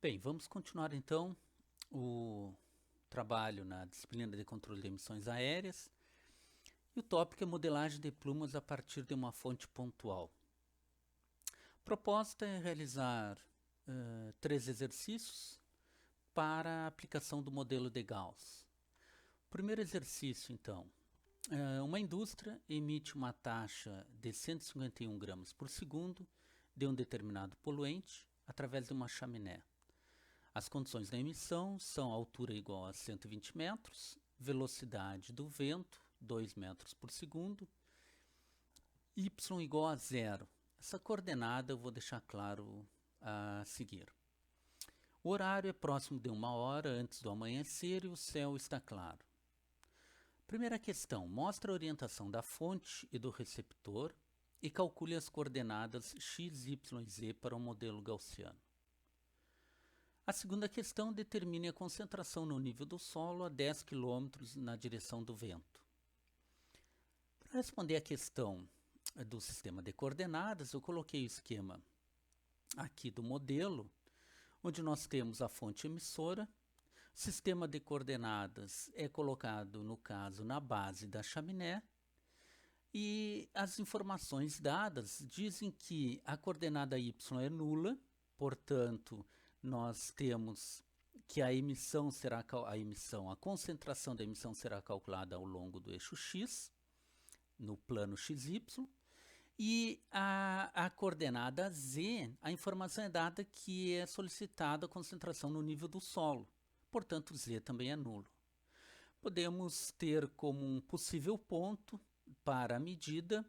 Bem, vamos continuar então o trabalho na disciplina de controle de emissões aéreas. E o tópico é modelagem de plumas a partir de uma fonte pontual. A proposta é realizar três exercícios para a aplicação do modelo de Gauss. O primeiro exercício, então, uma indústria emite uma taxa de 151 gramas por segundo de um determinado poluente através de uma chaminé. As condições da emissão são altura igual a 120 metros, velocidade do vento, 2 metros por segundo, y igual a zero. Essa coordenada eu vou deixar claro a seguir. O horário é próximo de 1 hora antes do amanhecer e o céu está claro. Primeira questão, mostra a orientação da fonte e do receptor e calcule as coordenadas x, y e z para o modelo gaussiano. A segunda questão, determine a concentração no nível do solo a 10 km na direção do vento. Para responder a questão do sistema de coordenadas, eu coloquei o esquema aqui do modelo, onde nós temos a fonte emissora. O sistema de coordenadas é colocado, no caso, na base da chaminé. E as informações dadas dizem que a coordenada y é nula, portanto, nós temos que a concentração da emissão será calculada ao longo do eixo x, no plano xy, e a coordenada z, a informação é dada que é solicitada a concentração no nível do solo, portanto z também é nulo. Podemos ter como um possível ponto para a medida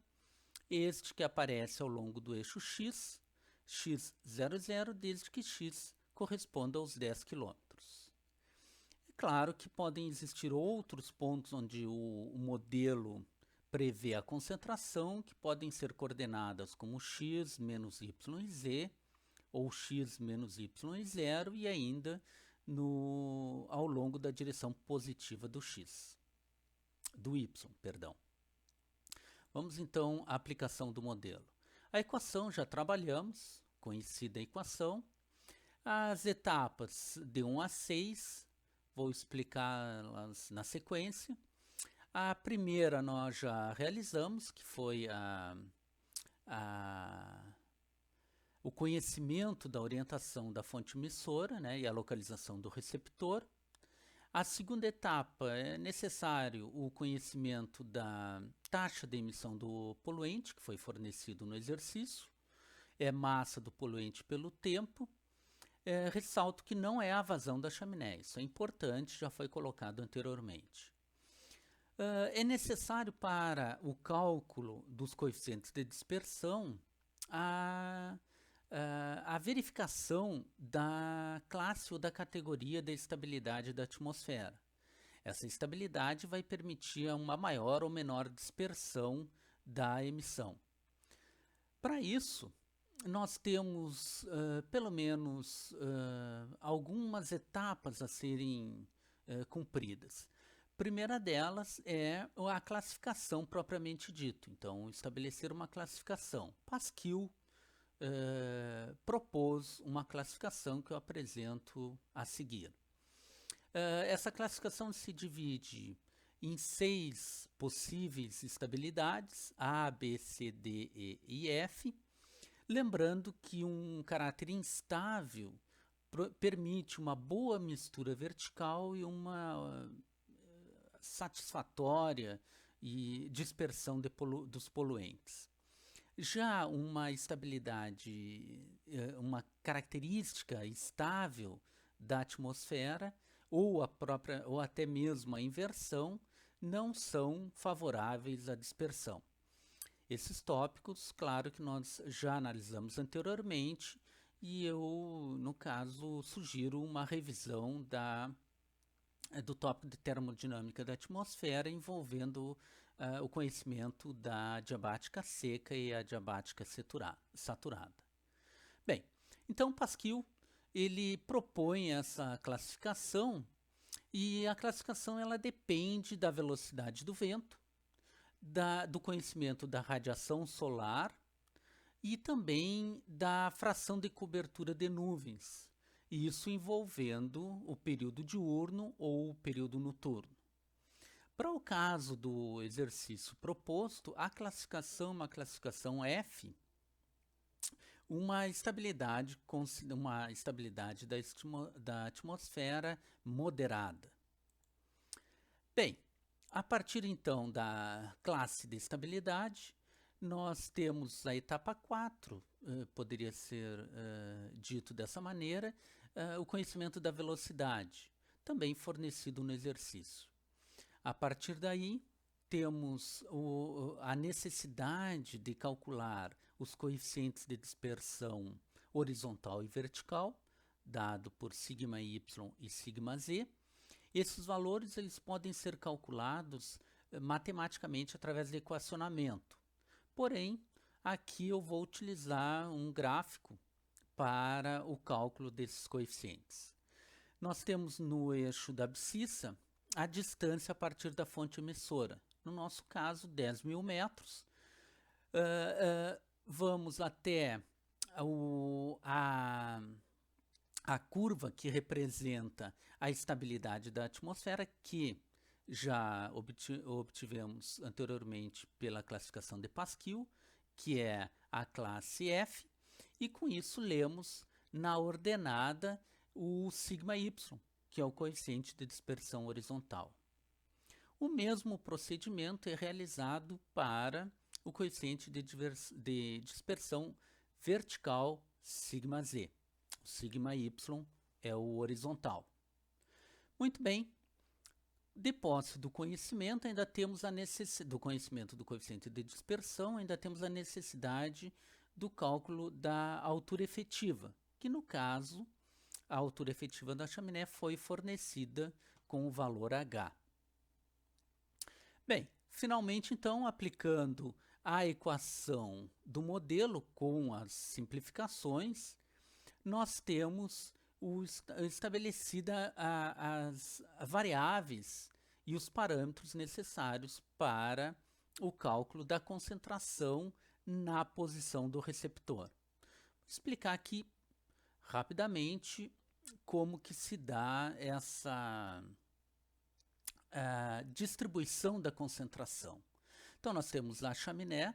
este que aparece ao longo do eixo x, x00, desde que x corresponda aos 10 km. É claro que podem existir outros pontos onde o modelo prevê a concentração, que podem ser coordenadas como x menos y e z, ou x menos y e zero, e ainda ao longo da direção positiva do y, perdão. Vamos então à aplicação do modelo. A equação já trabalhamos, conhecida a equação. As etapas de 1 a 6, vou explicá-las na sequência. A primeira nós já realizamos, que foi o conhecimento da orientação da fonte emissora, né, e a localização do receptor. A segunda etapa é necessário o conhecimento da taxa de emissão do poluente, que foi fornecido no exercício, é massa do poluente pelo tempo. Ressalto que não é a vazão da chaminé, isso é importante, já foi colocado anteriormente. É necessário para o cálculo dos coeficientes de dispersão a verificação da classe ou da categoria da estabilidade da atmosfera. Essa estabilidade vai permitir uma maior ou menor dispersão da emissão. Para isso, nós temos pelo menos algumas etapas a serem cumpridas. A primeira delas é a classificação propriamente dito. Então, estabelecer uma classificação. Pasquill propôs uma classificação que eu apresento a seguir. Essa classificação se divide em 6 possíveis estabilidades, A, B, C, D, E e F. Lembrando que um caráter instável permite uma boa mistura vertical e uma satisfatória e dispersão dos poluentes. Já uma estabilidade, uma característica estável da atmosfera ou até mesmo a inversão não são favoráveis à dispersão. Esses tópicos, claro que nós já analisamos anteriormente e eu, no caso, sugiro uma revisão do tópico de termodinâmica da atmosfera envolvendo o conhecimento da adiabática seca e a adiabática saturada. Bem, então Pasquill ele propõe essa classificação e a classificação ela depende da velocidade do vento, do conhecimento da radiação solar e também da fração de cobertura de nuvens. isso envolvendo o período diurno ou o período noturno. Para o caso do exercício proposto, a classificação é uma classificação F, uma estabilidade da atmosfera moderada. Bem, a partir então da classe de estabilidade, nós temos a etapa 4, poderia ser dito dessa maneira, o conhecimento da velocidade, também fornecido no exercício. A partir daí, temos a necessidade de calcular os coeficientes de dispersão horizontal e vertical, dado por sigma y e sigma z. Esses valores eles podem ser calculados matematicamente através de equacionamento. Porém, aqui eu vou utilizar um gráfico para o cálculo desses coeficientes. Nós temos no eixo da abscissa a distância a partir da fonte emissora. No nosso caso, 10.000 metros. Vamos até a curva que representa a estabilidade da atmosfera, que já obtivemos anteriormente pela classificação de Pasquill, que é a classe F, e com isso lemos na ordenada o sigma y, que é o coeficiente de dispersão horizontal. O mesmo procedimento é realizado para o coeficiente de dispersão vertical sigma z. O sigma y é o horizontal. Muito bem. De posse do conhecimento, ainda temos a necessidade do conhecimento do coeficiente de dispersão, ainda temos a necessidade do cálculo da altura efetiva, que no caso, a altura efetiva da chaminé foi fornecida com o valor H. Bem, finalmente então, aplicando a equação do modelo com as simplificações, nós temos estabelecida as variáveis e os parâmetros necessários para o cálculo da concentração na posição do receptor. Vou explicar aqui rapidamente como que se dá essa distribuição da concentração. Então nós temos a chaminé,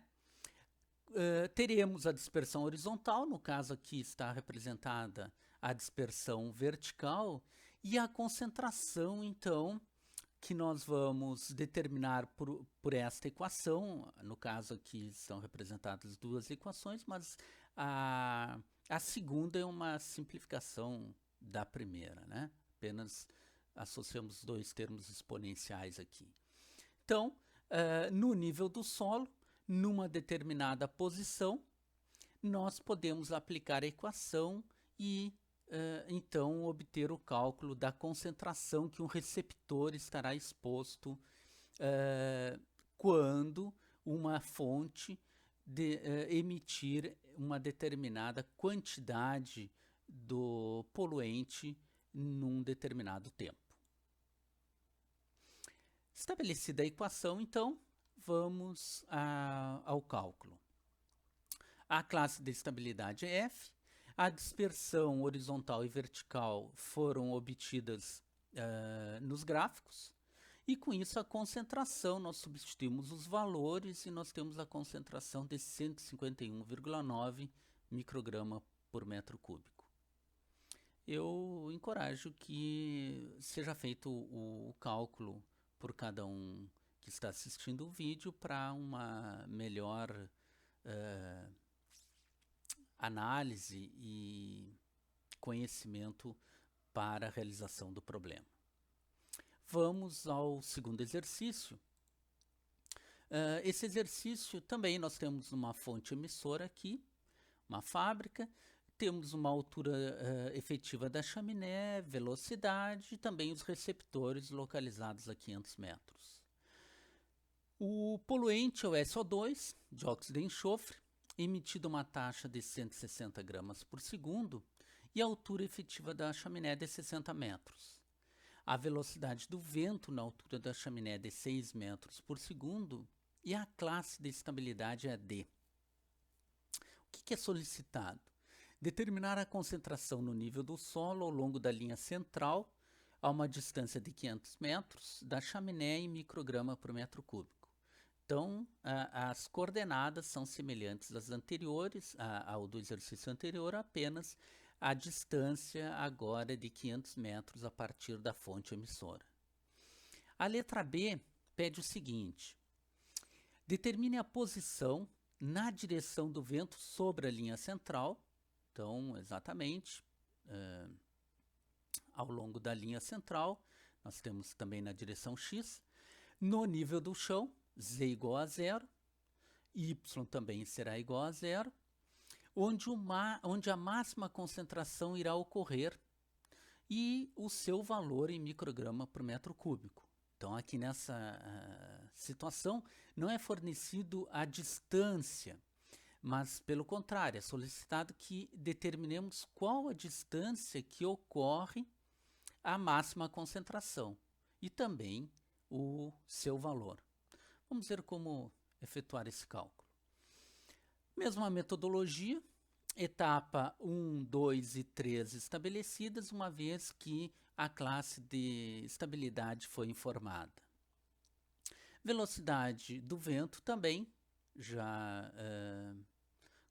teremos a dispersão horizontal, no caso aqui está representada a dispersão vertical, e a concentração, então, que nós vamos determinar por esta equação. No caso aqui estão representadas duas equações, mas a segunda é uma simplificação da primeira, né? Apenas associamos dois termos exponenciais aqui. Então, no nível do solo, numa determinada posição, nós podemos aplicar a equação e então obter o cálculo da concentração que um receptor estará exposto quando uma fonte emitir uma determinada quantidade do poluente num determinado tempo. Estabelecida a equação, então, vamos ao cálculo. A classe de estabilidade é F, a dispersão horizontal e vertical foram obtidas nos gráficos, e com isso a concentração, nós substituímos os valores e nós temos a concentração de 151,9 micrograma por metro cúbico. Eu encorajo que seja feito o cálculo por cada um que está assistindo o vídeo para uma melhor análise e conhecimento para a realização do problema. Vamos ao segundo exercício. Esse exercício também nós temos uma fonte emissora aqui, uma fábrica, temos uma altura efetiva da chaminé, velocidade e também os receptores localizados a 500 metros. O poluente é o SO2, dióxido de enxofre, emitido uma taxa de 160 gramas por segundo e a altura efetiva da chaminé é de 60 metros. A velocidade do vento na altura da chaminé é de 6 metros por segundo e a classe de estabilidade é D. O que é solicitado? Determinar a concentração no nível do solo ao longo da linha central a uma distância de 500 metros da chaminé em micrograma por metro cúbico. Então, as coordenadas são semelhantes às anteriores, ao do exercício anterior, apenas a distância agora é de 500 metros a partir da fonte emissora. A letra B pede o seguinte: determine a posição na direção do vento sobre a linha central. Então, exatamente, ao longo da linha central, nós temos também na direção X, no nível do chão, Z igual a 0, Y também será igual a 0, onde a máxima concentração irá ocorrer e o seu valor em micrograma por metro cúbico. Então, aqui nessa situação, não é fornecido a distância, mas, pelo contrário, é solicitado que determinemos qual a distância que ocorre a máxima concentração e também o seu valor. Vamos ver como efetuar esse cálculo. Mesma metodologia, etapa 1, 2 e 3 estabelecidas, uma vez que a classe de estabilidade foi informada. Velocidade do vento também já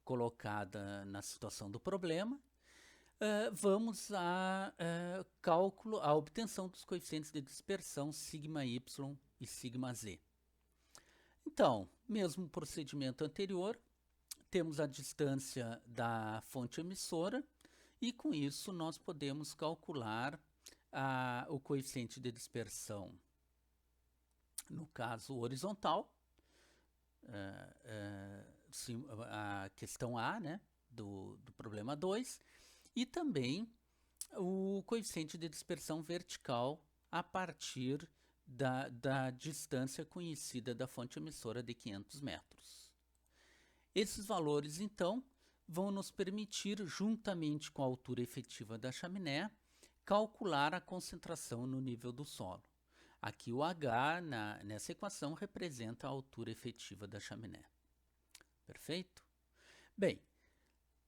colocada na situação do problema. Vamos a cálculo, a obtenção dos coeficientes de dispersão sigma y e sigma z. Então, mesmo procedimento anterior, temos a distância da fonte emissora e com isso nós podemos calcular o coeficiente de dispersão, no caso horizontal, a questão A, né, do problema 2, e também o coeficiente de dispersão vertical a partir da distância conhecida da fonte emissora de 500 metros. Esses valores, então, vão nos permitir, juntamente com a altura efetiva da chaminé, calcular a concentração no nível do solo. Aqui o H nessa equação representa a altura efetiva da chaminé. Perfeito? Bem,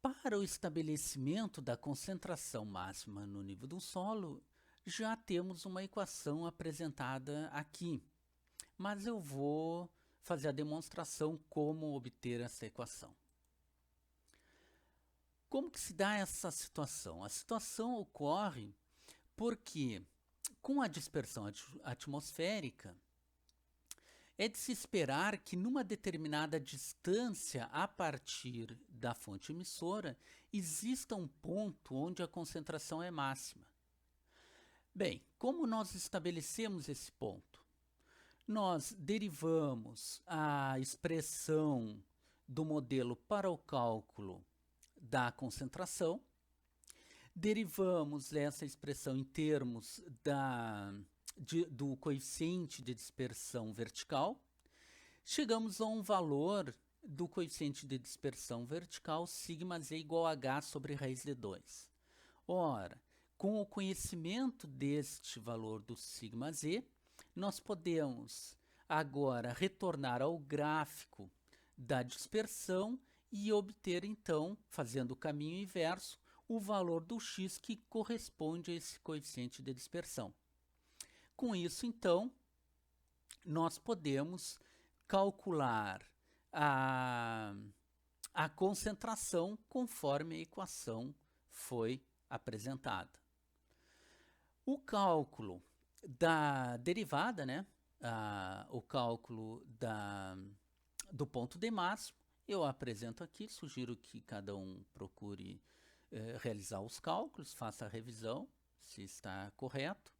para o estabelecimento da concentração máxima no nível do solo, já temos uma equação apresentada aqui, mas eu vou fazer a demonstração como obter essa equação. Como que se dá essa situação? A situação ocorre porque, com a dispersão atmosférica, é de se esperar que numa determinada distância a partir da fonte emissora exista um ponto onde a concentração é máxima. Bem, como nós estabelecemos esse ponto? Nós derivamos a expressão do modelo para o cálculo da concentração, derivamos essa expressão em termos do coeficiente de dispersão vertical, chegamos a um valor do coeficiente de dispersão vertical sigma z igual a h sobre raiz de 2. Ora, com o conhecimento deste valor do sigma z, nós podemos agora retornar ao gráfico da dispersão e obter então, fazendo o caminho inverso, o valor do x que corresponde a esse coeficiente de dispersão. Com isso, então, nós podemos calcular a concentração conforme a equação foi apresentada. O cálculo da derivada, né, o cálculo do ponto D máximo, eu apresento aqui, sugiro que cada um procure realizar os cálculos, faça a revisão, se está correto,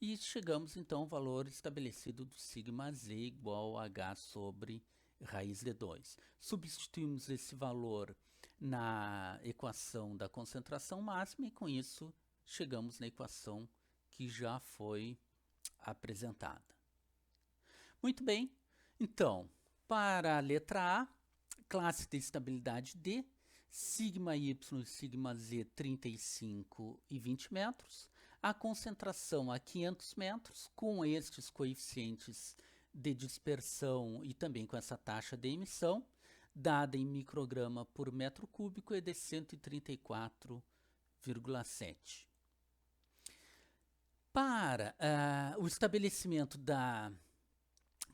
e chegamos então ao valor estabelecido do sigma z igual a h sobre raiz de 2. Substituímos esse valor na equação da concentração máxima e com isso chegamos na equação que já foi apresentada. Muito bem, então, para a letra A, classe de estabilidade D, sigma y e sigma z 35 e 20 metros, a concentração a 500 metros, com estes coeficientes de dispersão e também com essa taxa de emissão, dada em micrograma por metro cúbico, é de 134,7. Para o estabelecimento da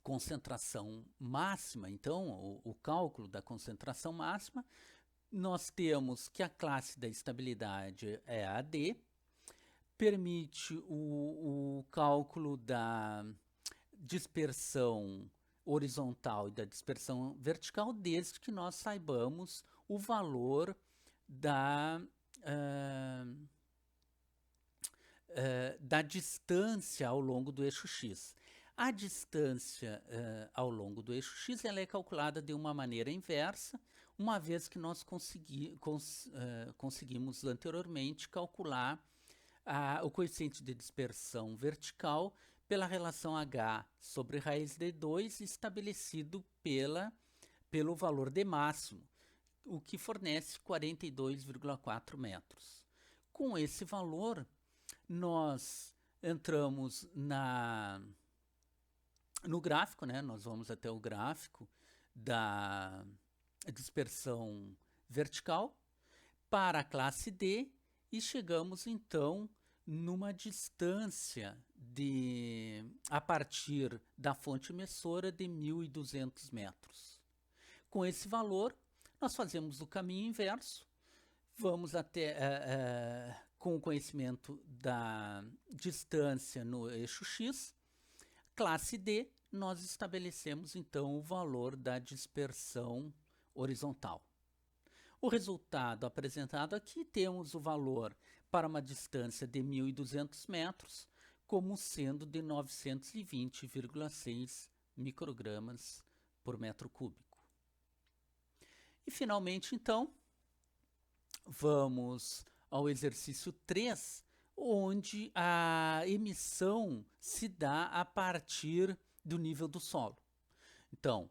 concentração máxima, então, o cálculo da concentração máxima, nós temos que a classe da estabilidade é a D, permite o cálculo da dispersão horizontal e da dispersão vertical, desde que nós saibamos o valor da distância ao longo do eixo X. A distância ao longo do eixo X ela é calculada de uma maneira inversa, uma vez que nós conseguimos anteriormente calcular o coeficiente de dispersão vertical pela relação H sobre raiz de 2 estabelecido pelo valor de máximo, o que fornece 42,4 metros. Com esse valor, nós entramos no gráfico, né? Nós vamos até o gráfico da dispersão vertical para a classe D e chegamos então numa distância a partir da fonte emissora de 1.200 metros. Com esse valor, nós fazemos o caminho inverso, vamos até, com o conhecimento da distância no eixo X, classe D, nós estabelecemos então o valor da dispersão horizontal. O resultado apresentado aqui, temos o valor para uma distância de 1.200 metros, como sendo de 920,6 microgramas por metro cúbico. E finalmente, então, vamos ao exercício 3, onde a emissão se dá a partir do nível do solo. Então,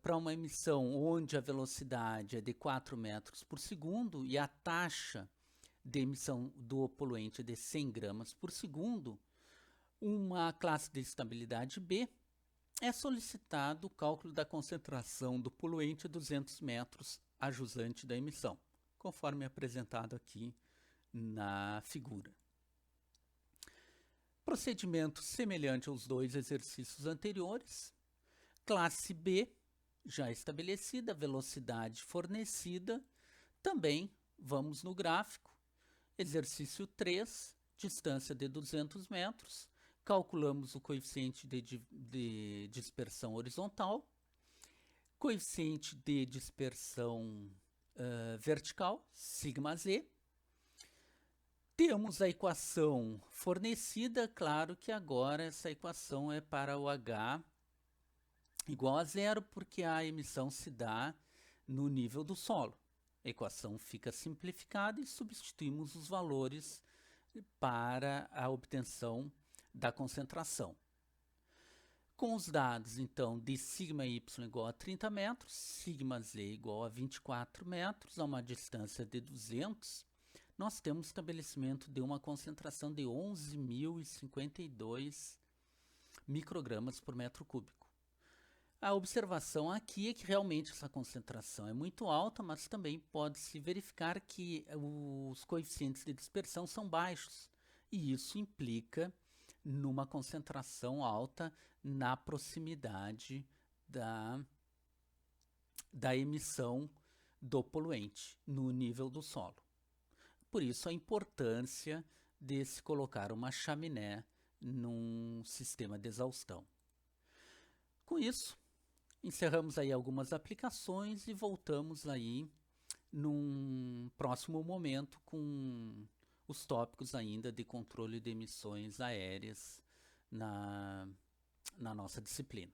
para uma emissão onde a velocidade é de 4 metros por segundo e a taxa de emissão do poluente é de 100 gramas por segundo, uma classe de estabilidade B, é solicitado o cálculo da concentração do poluente a 200 metros a jusante da emissão, conforme apresentado aqui na figura. Procedimento semelhante aos dois exercícios anteriores. Classe B, já estabelecida, velocidade fornecida. Também vamos no gráfico. Exercício 3, distância de 200 metros. Calculamos o coeficiente de dispersão horizontal. Coeficiente de dispersão vertical, σz. Temos a equação fornecida, claro que agora essa equação é para o H igual a zero, porque a emissão se dá no nível do solo. A equação fica simplificada e substituímos os valores para a obtenção da concentração. Com os dados, então, de σy igual a 30 metros, σz igual a 24 metros, a uma distância de 200, nós temos estabelecimento de uma concentração de 11.052 microgramas por metro cúbico. A observação aqui é que realmente essa concentração é muito alta, mas também pode-se verificar que os coeficientes de dispersão são baixos, e isso implica numa concentração alta na proximidade da emissão do poluente no nível do solo. Por isso a importância de se colocar uma chaminé num sistema de exaustão. Com isso, encerramos aí algumas aplicações e voltamos aí num próximo momento com os tópicos ainda de controle de emissões aéreas na nossa disciplina.